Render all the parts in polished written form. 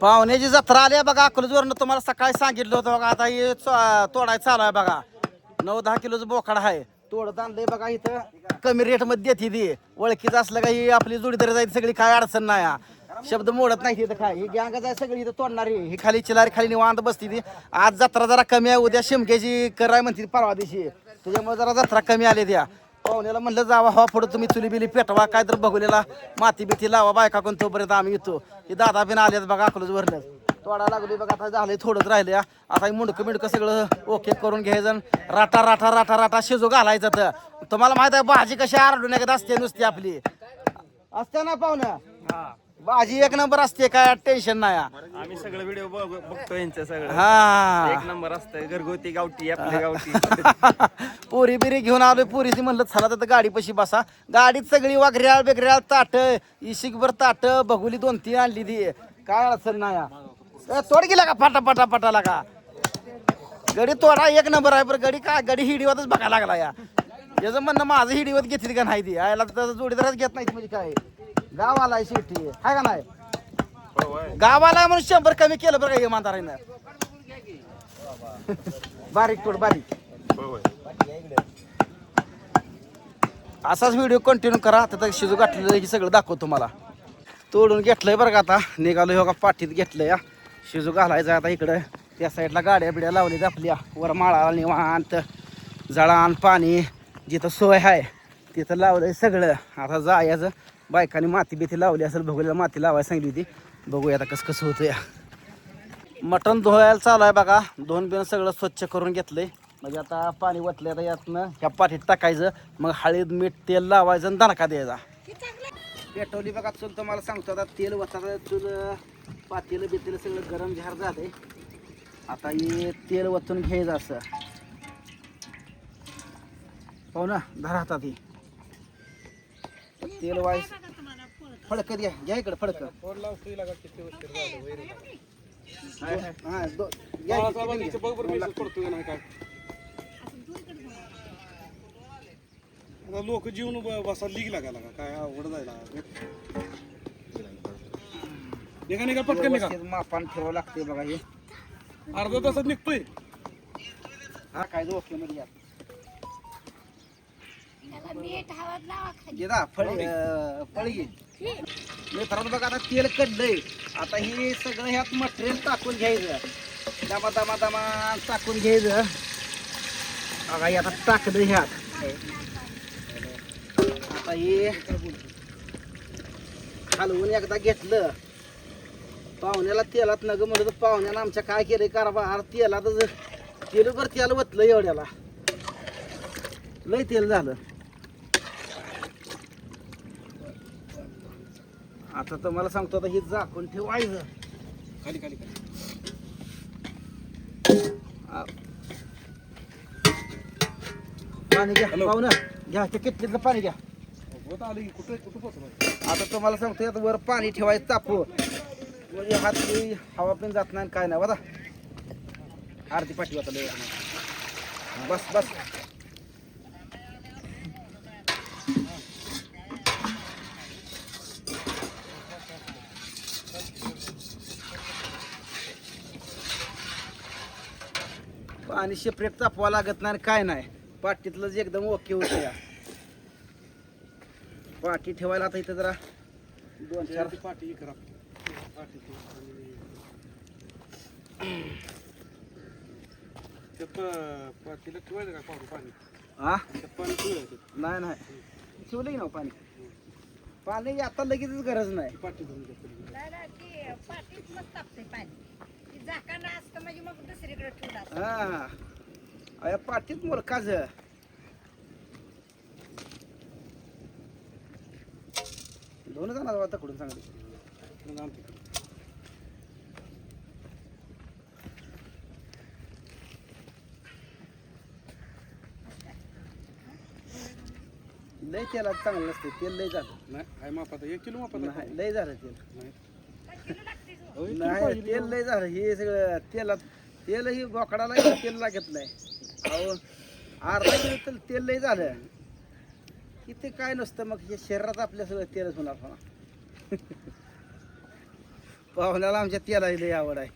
पाहुण्याची जत्रा आली आहे बघा अकलूजवरनं. तुम्हाला सकाळी सांगितलं होतं बघा. आता हे तोडायचं चालू आहे बघा. 9-10 किलोचं बोकड आहे. तोडत आणलंय बघा. इथं कमी रेट मध्ये देते ती. ओळखीचं असलं का ही आपली जोडीदार जायची सगळी. काय अडचण नाही हा. शब्द मोडत नाही तिथं. काय ही गँगच आहे सगळी इथं तोडणारी. ही खाली चिलारी खाली निवांत बसती ती. आज जत्रा जरा कमी आहे. उद्या शिमक्याची कराय म्हणते परवा दिवशी. त्याच्यामुळे जरा जत्रा कमी आली त्या. पाहुण्याला म्हणलं जावा हवा पुढं तुम्ही चुली बिली पेटवा. काय तर बघुलेला माती बिती लावा बायका कोण तोपर्यंत आम्ही येतो. ही दादा बिन आलेत बघा अकलूजवरनं. तोडा लागली बघा. आता झालंय थोडंच राहिले. आता मुंडकं मिंडकं सगळं ओके करून घ्यायचं. राटा राटा राटा राटा शिजू घालायचं. तर तुम्हाला माहित आहे भाजी कशी आरडून एकदा असते नुसती आपली असते ना पाहुणं. भाजी एक नंबर असते. काय टेन्शन नाही. आम्ही सगळं व्हिडिओ बघतो यांचं सगळं. हा एक नंबर असतंय घरगुती गावठी आपल्या गावठी. पुरी बिरी घेऊन आलोय. पुरीची म्हणलं चला तर गाडी पशी बसा. गाडीत सगळी वाघऱ्याळ बिगऱ्याळ ताट इशिकभर ताट बघुली 2-3 आणली ती. काय अडचण नाही. तोड गेला का फाटा फाटा फाटाला का गडी तोडा एक नंबर आहे. बरं गडी काय गडी हिडीवतच बघायला लागला या. याचं म्हणणं माझं हिडीवत घेतली का नाही ती. यायला तर जोडीदारच घेत नाही म्हणजे काय. गावाला आहे शेती आहे का नाही. गावाला म्हणून 100 कमी केलं बरं का इमानदारीनं. बारीक तोड बारीक. असाच व्हिडिओ कंटिन्यू करा. तर शिजू गाठलेलं हे सगळं दाखवतो तुम्हाला. तोडून घेतलंय बरं का. आता निघालो हो का पाठीत घेतलंय या. शिजू घालायचं आता. इकडं त्या साईडला गाड्या बिड्या लावल्यात आपल्या. वर माळाला निवांत जळान पाणी जिथं सोय आहे तिथं लावलंय सगळं. आता जायचं. बायकांनी माती बिती लावली असेल. बघूया माती लावायला सांगितली होती. बघूया आता कसं कसं होतं या. मटण धुवायला चालू आहे बघा. धुवून बिन सगळं स्वच्छ करून घेतलंय. म्हणजे आता पाणी वतलं. आता यातनं ह्या पाठीत टाकायचं. मग हळद मीठ तेल लावायचं आणि दणका द्यायचा. पेटवली बघा चूल. तुम्हाला सांगतो आता तेल वताचं. चूल पातेलं बितेलं सगळं गरम झार झालंय. आता हे तेल वतून घ्यायचं असं. पाहू ना धरा हातात ही तेल वाईस. फडकं द्या. घ्या इकडं फडकं. लोक जीवन बसा लीग लागायला काय अवघड जायला. निघा निघा पटकन निघा. मापान ठेवावं लागते बघा. हे अर्धा तासात निघतोय. हा काय ओके मध्ये फळी मित्रांनो बघा. आता तेल कडलंय. आता हे सगळं ह्यात मटेरियल टाकून घ्यायचं. दमा दमा दमा टाकून घ्यायचं बघा. हे आता टाकलं ह्यात. आता हे हलवून एकदा घेतलं. पाहुण्याला तेलात नग म्हणलं तर पाहुण्याला आमच्या काय केलंय कारभार. तेलातच तेलभर तेल वतलं एवढ्याला. लय तेल झालं. आता तुम्हाला सांगतो. आता हे झाकून ठेवायचं. खाली खाली पाणी घ्या. पाहू ना घ्या. ते किटलीतलं पाणी घ्या. आली कुठे कुठं पोहोचला. आता तुम्हाला सांगतो आता वर पाणी ठेवायचं तापू. म्हणजे हात हवा पण जात नाही काय नाही. बघा आरती पाठी होता लय. बस बस. पाणी सेपरेट तापवा लागत नाही काय नाही. पाटीतलंच एकदम ओके होतं या. पाठी ठेवायला आता इथं जरा 2-4 पाठी करा. पाठीला ठेवायचं का पाणी. हा पाणी ठेवायचं नाही नाही ठेवलं ना पाणी. पाणी आता लगेचच गरज नाही. पाठी धरून हा पाठीत मोरकाच. दोन जाणार आता कडून चांगली. लय तेला चांगलं नसते. तेल लय झालं. नाही हाय मापात 1 किलो मापात नाही लय झालं तेल. नाही नाही तेल लय झालं. हे सगळं तेलात तेल ही बोकडाला तेल लागत नाही. अहो अर्धा किलो तेल लय झालं. किती काय नसतं मग हे शरीरात आपल्या सगळं तेलच होणार. पाहुण्याला आमच्या तेला लई आवड आहे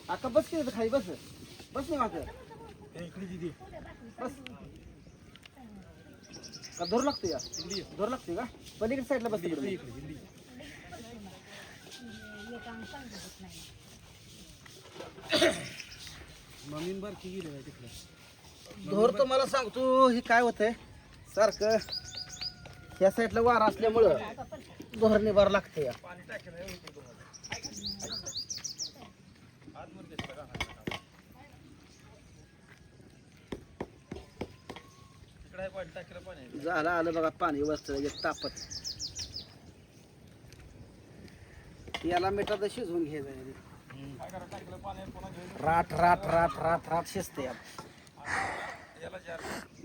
आता बस की खाली बस बस नाही माझं बस का धोर लागते या धोर लागते का पलीकडे साईडला बस तिकडे मम्मीन बारकी गेली आहे तिकडे धोर तर मला सांगतो हे काय होतंय सारखं ह्या साईडला वारा असल्यामुळं धोर निभार लागते या झालं आलं बघा पाणी वरचं तापत याला मिठात शिजवून घ्यायचं राट राट राट राट राट शिजते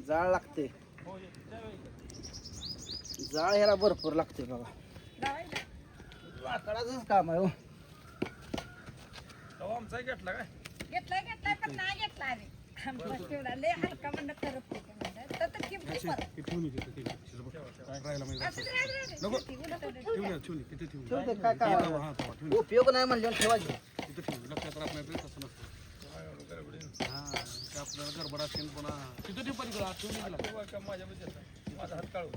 जाळ लागते जाळ ह्याला भरपूर लागते बघा लाकडाचंच काम आहे हो आमचा घेतला काय घेतलाय पण नाही घेतला आम्ही बस तेवढा लय हलका म्हणलं करत नाही ते म्हणलं तर किंमत ते ठेवून येते ते काय राहायला माहिती ठेवून तिथे ठेवून ठेवते काय काय हा ठेवून उपयोग नाही म्हणल्यावर ठेवायचे तिथे ठेवून लक्षात राहत नाही तसं नसतं हा ते आपल्याला गडबड असेल पुन्हा तिथे ठेव पलीकडे ठेवून माझा हात काढू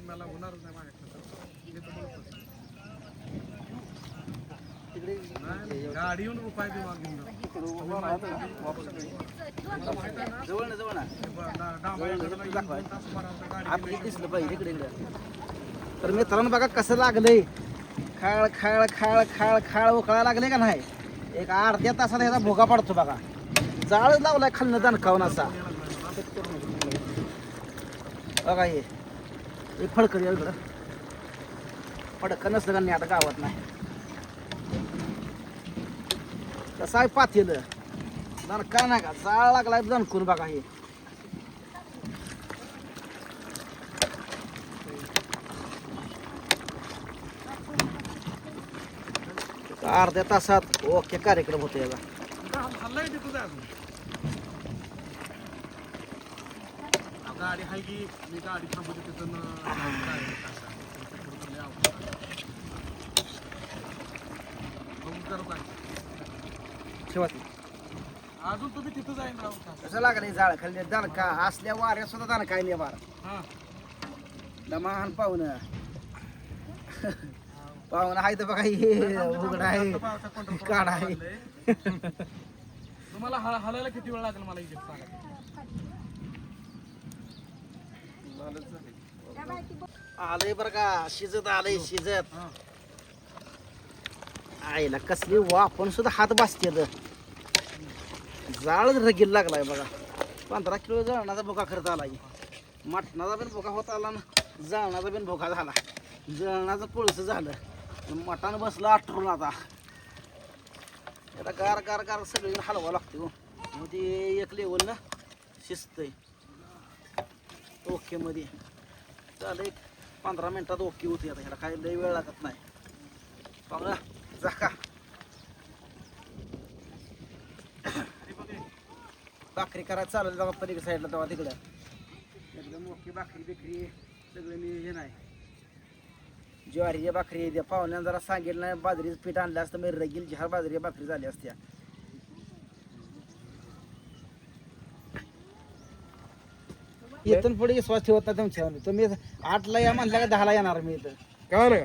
मला होणारच नाही माझ्याकडे गाडी येऊन उपाय देऊ जवळ ना जवळ ना आपली दिसलं पाहिजे इकडे इकडे तर मित्रांनो बघा कसं लागलंय खाळ खाळ खाळ खाळ खाळ उकळा लागले का नाही एक अर्ध्या तासात ह्याचा भोगा पडतो बघा जाळ लावलाय खालनं दणकावून असा बघा हे फडकड इकडं फडकं नसलं का नाही आता गावात नाही कसं आहे पातेल दणका नाही का जाळ लागलाय दणकून बघा हे अर्ध्या तासात ओके कार्यक्रम होतो याचा हल्ला येते तुझा गाडी आहे की मी गाडी थांबवते तिथं ठेवा अजून तुम्ही तिथं जाईन राहू कसं लागले जाळ खाली दणका असल्या वाऱ्या सुद्धा दणका आहे नेबार हा लमान पाहुणं पाहुणं आहे तर बघा हे उघड आहे काढ आहे तुम्हाला हलायला किती वेळ लागेल मला इथे सांगा आलंय बरं का शिजत आलंय शिजत आईला कसली वापण सुद्धा हात बसते जाळ रगील लागलाय बघा 15 किलो जळणाचा भोका खर्च आला मटणाचा पण भोका होता आला ना जळणाचा पण भोका झाला जळणाचं पुळस झालं मटण बसलं आटरून आता गार गार गार सगळी हलवा लागतो मग ते एक लेवल ना शिजतंय ओके मध्ये चालेल 15 मिनिटात ओके होती आता ह्याला काही लई वेळ लागत नाही पाहुणा जा का भाकरी करायला चालेल तेव्हा पलीकडे साईडला तेव्हा तिकडं एकदम ओके भाकरी बिकरी सगळं नियोजन आहे ज्वारीच्या भाकरी द्या पाहुण्यानं जरा सांगितलं नाही बाजरीचं पीठ आणलं असतं मी रगील झार बाजरीच्या भाकरी झाली असत्या इथून पुढे विश्वास ठेवत नाही तुमच्यावर तुम्ही 8ला या म्हणल्या का 10ला येणार मी इथं काय ना